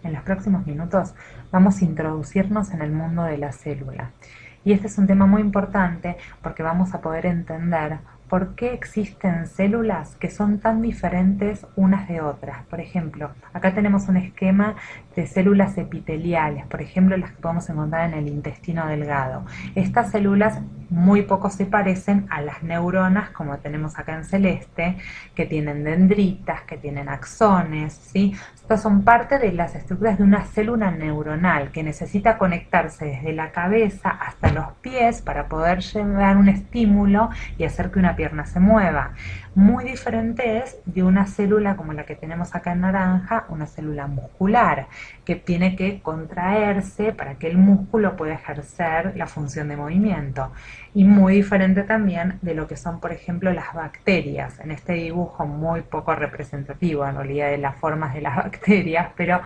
en los próximos minutos vamos a introducirnos en el mundo de la célula. Y este es un tema muy importante porque vamos a poder entender por qué existen células que son tan diferentes unas de otras. Por ejemplo, acá tenemos un esquema de células epiteliales, por ejemplo, las que podemos encontrar en el intestino delgado. Estas células muy poco se parecen a las neuronas como tenemos acá en celeste, que tienen dendritas, que tienen axones, ¿sí? Estas son parte de las estructuras de una célula neuronal que necesita conectarse desde la cabeza hasta los pies para poder llevar un estímulo y hacer que una pierna se mueva. Muy diferente es de una célula como la que tenemos acá en naranja, una célula muscular, que tiene que contraerse para que el músculo pueda ejercer la función de movimiento. Y muy diferente también de lo que son, por ejemplo, las bacterias. En este dibujo muy poco representativo en realidad de las formas de las bacterias, pero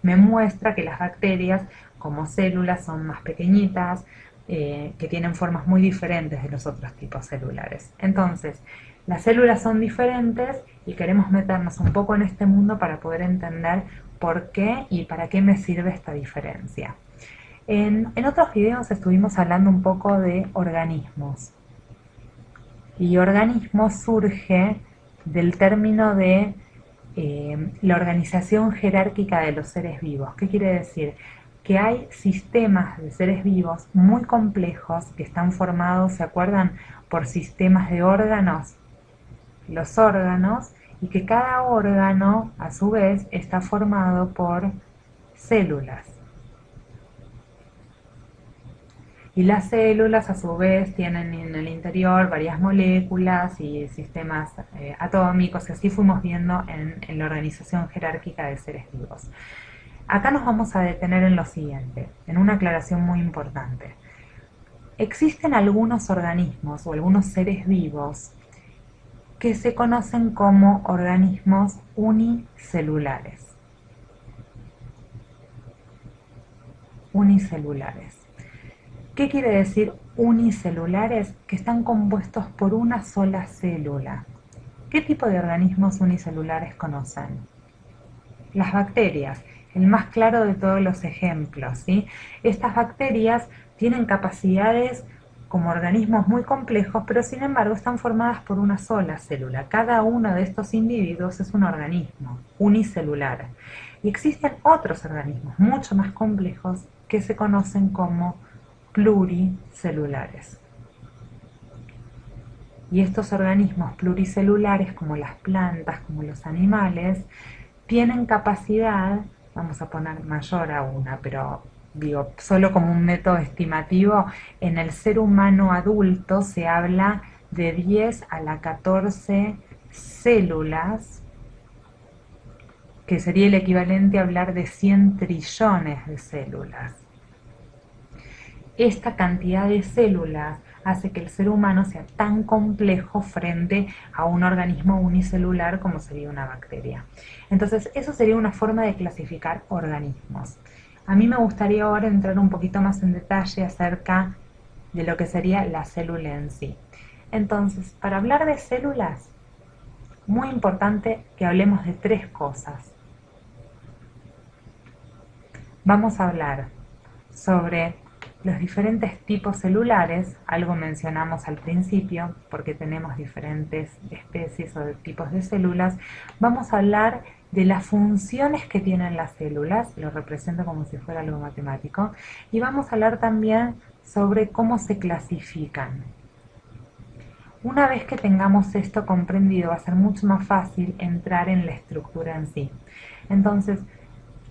me muestra que las bacterias como células son más pequeñitas, que tienen formas muy diferentes de los otros tipos celulares. Entonces, las células son diferentes y queremos meternos un poco en este mundo para poder entender por qué y para qué me sirve esta diferencia. En otros videos estuvimos hablando un poco de organismos. Y organismo surge del término de la organización jerárquica de los seres vivos. ¿Qué quiere decir? Que hay sistemas de seres vivos muy complejos que están formados, ¿se acuerdan?, por sistemas de órganos, los órganos, y que cada órgano a su vez está formado por células. Y las células a su vez tienen en el interior varias moléculas y sistemas atómicos, y así fuimos viendo en la organización jerárquica de seres vivos. Acá nos vamos a detener en lo siguiente, en una aclaración muy importante. Existen algunos organismos o algunos seres vivos que se conocen como organismos unicelulares. Unicelulares. ¿Qué quiere decir unicelulares? Que están compuestos por una sola célula. ¿Qué tipo de organismos unicelulares conocen? Las bacterias, el más claro de todos los ejemplos, ¿sí? Estas bacterias tienen capacidades como organismos muy complejos, pero sin embargo están formadas por una sola célula. Cada uno de estos individuos es un organismo unicelular. Y existen otros organismos mucho más complejos que se conocen como pluricelulares. Y estos organismos pluricelulares, como las plantas, como los animales, tienen capacidad, vamos a poner mayor a una, pero digo, solo como un método estimativo, en el ser humano adulto se habla de 10 a la 14 células, que sería el equivalente a hablar de 100 trillones de células. Esta cantidad de células hace que el ser humano sea tan complejo frente a un organismo unicelular como sería una bacteria. Entonces, eso sería una forma de clasificar organismos. A mí me gustaría ahora entrar un poquito más en detalle acerca de lo que sería la célula en sí. Entonces, para hablar de células, muy importante que hablemos de tres cosas. Vamos a hablar sobre los diferentes tipos celulares, algo mencionamos al principio, porque tenemos diferentes especies o tipos de células. Vamos a hablar de las funciones que tienen las células, lo represento como si fuera algo matemático, y vamos a hablar también sobre cómo se clasifican. Una vez que tengamos esto comprendido, va a ser mucho más fácil entrar en la estructura en sí. Entonces,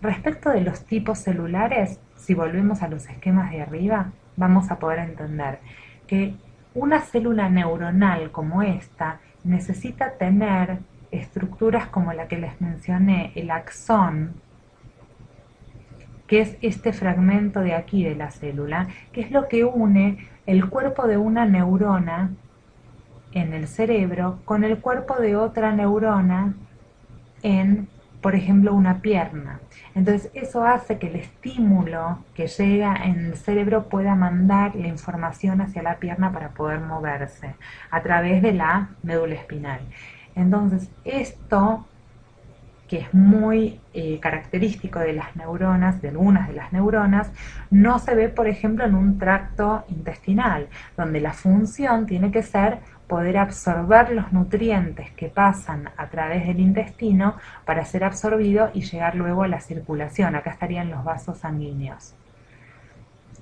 respecto de los tipos celulares, si volvemos a los esquemas de arriba, vamos a poder entender que una célula neuronal como esta necesita tener estructuras como la que les mencioné, el axón, que es este fragmento de aquí de la célula, que es lo que une el cuerpo de una neurona en el cerebro con el cuerpo de otra neurona en, por ejemplo, una pierna. Entonces eso hace que el estímulo que llega en el cerebro pueda mandar la información hacia la pierna para poder moverse a través de la médula espinal. Entonces esto que es muy característico de las neuronas, de algunas de las neuronas, no se ve, por ejemplo, en un tracto intestinal, donde la función tiene que ser poder absorber los nutrientes que pasan a través del intestino para ser absorbido y llegar luego a la circulación. Acá estarían los vasos sanguíneos.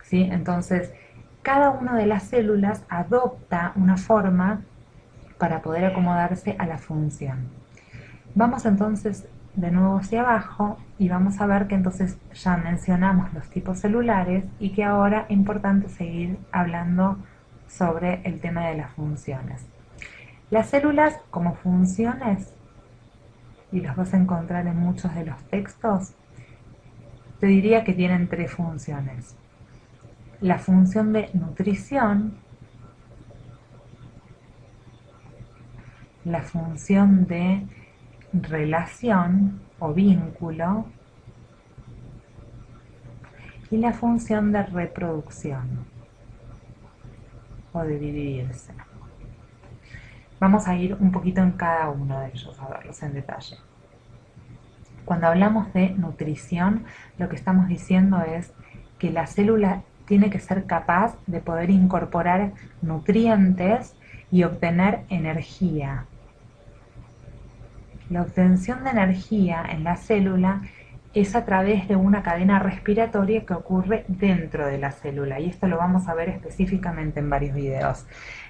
¿Sí? Entonces, cada una de las células adopta una forma para poder acomodarse a la función. Vamos entonces de nuevo hacia abajo y vamos a ver que entonces ya mencionamos los tipos celulares y que ahora es importante seguir hablando sobre el tema de las funciones. Las células como funciones, y los vas a encontrar en muchos de los textos, te diría que tienen tres funciones. La función de nutrición, la función de relación o vínculo y la función de reproducción o de dividirse. Vamos a ir un poquito en cada uno de ellos a verlos en detalle. Cuando hablamos de nutrición, lo que estamos diciendo es que la célula tiene que ser capaz de poder incorporar nutrientes y obtener energía. La obtención de energía en la célula es a través de una cadena respiratoria que ocurre dentro de la célula, y esto lo vamos a ver específicamente en varios videos.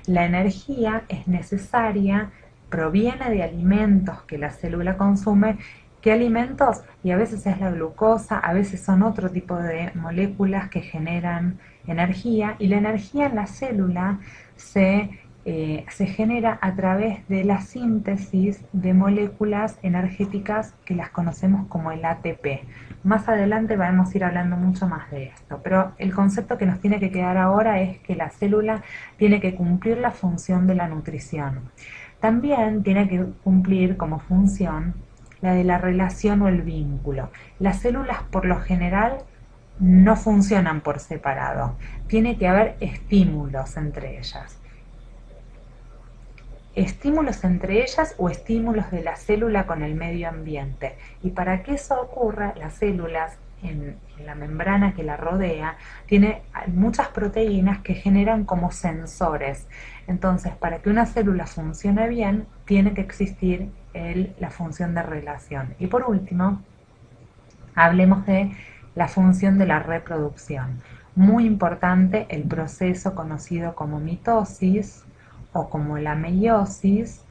La energía es necesaria, proviene de alimentos que la célula consume. ¿Qué alimentos? Y a veces es la glucosa, a veces son otro tipo de moléculas que generan energía, y la energía en la célula se genera a través de la síntesis de moléculas energéticas que las conocemos como el ATP. Más adelante vamos a ir hablando mucho más de esto, pero el concepto que nos tiene que quedar ahora es que la célula tiene que cumplir la función de la nutrición. También tiene que cumplir como función la de la relación o el vínculo. Las células por lo general no funcionan por separado, tiene que haber estímulos entre ellas. Estímulos entre ellas o estímulos de la célula con el medio ambiente. Y para que eso ocurra, las células en la membrana que la rodea tiene muchas proteínas que generan como sensores. Entonces, para que una célula funcione bien, tiene que existir la función de relación. Y por último, hablemos de la función de la reproducción. Muy importante el proceso conocido como mitosis o como la meiosis,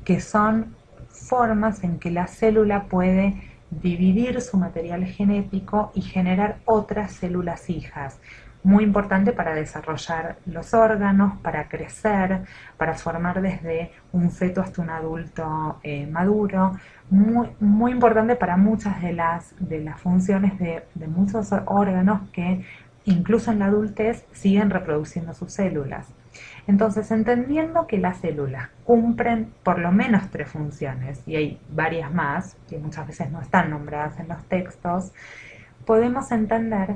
que son formas en que la célula puede dividir su material genético y generar otras células hijas. Muy importante para desarrollar los órganos, para crecer, para formar desde un feto hasta un adulto maduro. Muy importante para muchas de las funciones de muchos órganos que incluso en la adultez siguen reproduciendo sus células. Entonces, entendiendo que las células cumplen por lo menos tres funciones, y hay varias más, que muchas veces no están nombradas en los textos, podemos entender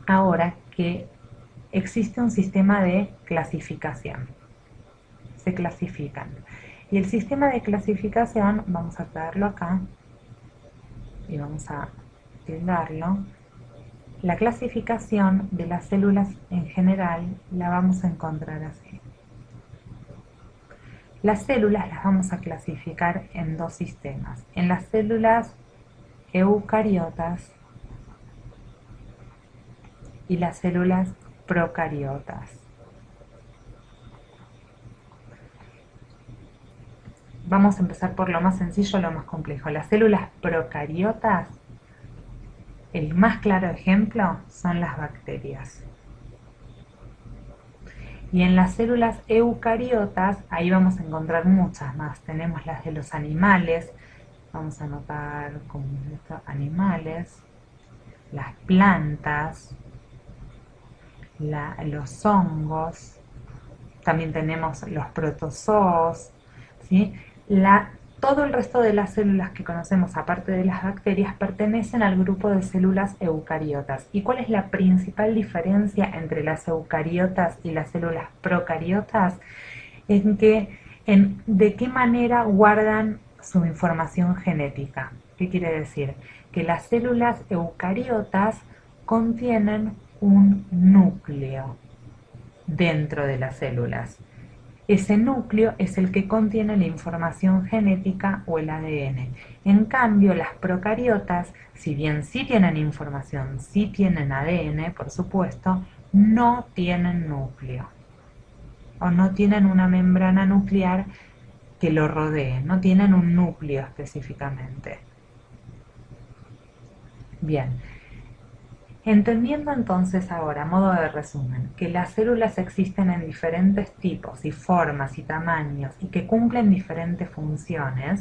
ahora que existe un sistema de clasificación. Se clasifican. Y el sistema de clasificación, vamos a traerlo acá, y vamos a tildarlo. La clasificación de las células en general la vamos a encontrar así. Las células las vamos a clasificar en dos sistemas. En las células eucariotas y las células procariotas. Vamos a empezar por lo más sencillo a lo más complejo. Las células procariotas, el más claro ejemplo son las bacterias. Y en las células eucariotas, ahí vamos a encontrar muchas más. Tenemos las de los animales, vamos a anotar como esto, animales, las plantas, los hongos, también tenemos los protozoos, ¿sí? Todo el resto de las células que conocemos, aparte de las bacterias, pertenecen al grupo de células eucariotas. ¿Y cuál es la principal diferencia entre las eucariotas y las células procariotas? En que, de qué manera guardan su información genética. ¿Qué quiere decir? Que las células eucariotas contienen un núcleo dentro de las células. Ese núcleo es el que contiene la información genética o el ADN. En cambio, las procariotas, si bien sí tienen información, sí tienen ADN, por supuesto, no tienen núcleo o no tienen una membrana nuclear que lo rodee, no tienen un núcleo específicamente. Bien, entendiendo entonces ahora, a modo de resumen, que las células existen en diferentes tipos y formas y tamaños y que cumplen diferentes funciones,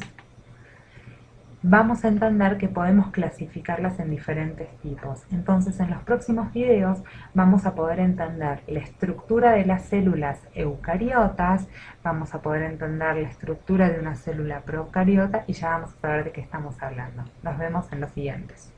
vamos a entender que podemos clasificarlas en diferentes tipos. Entonces, en los próximos videos vamos a poder entender la estructura de las células eucariotas, vamos a poder entender la estructura de una célula procariota y ya vamos a saber de qué estamos hablando. Nos vemos en los siguientes.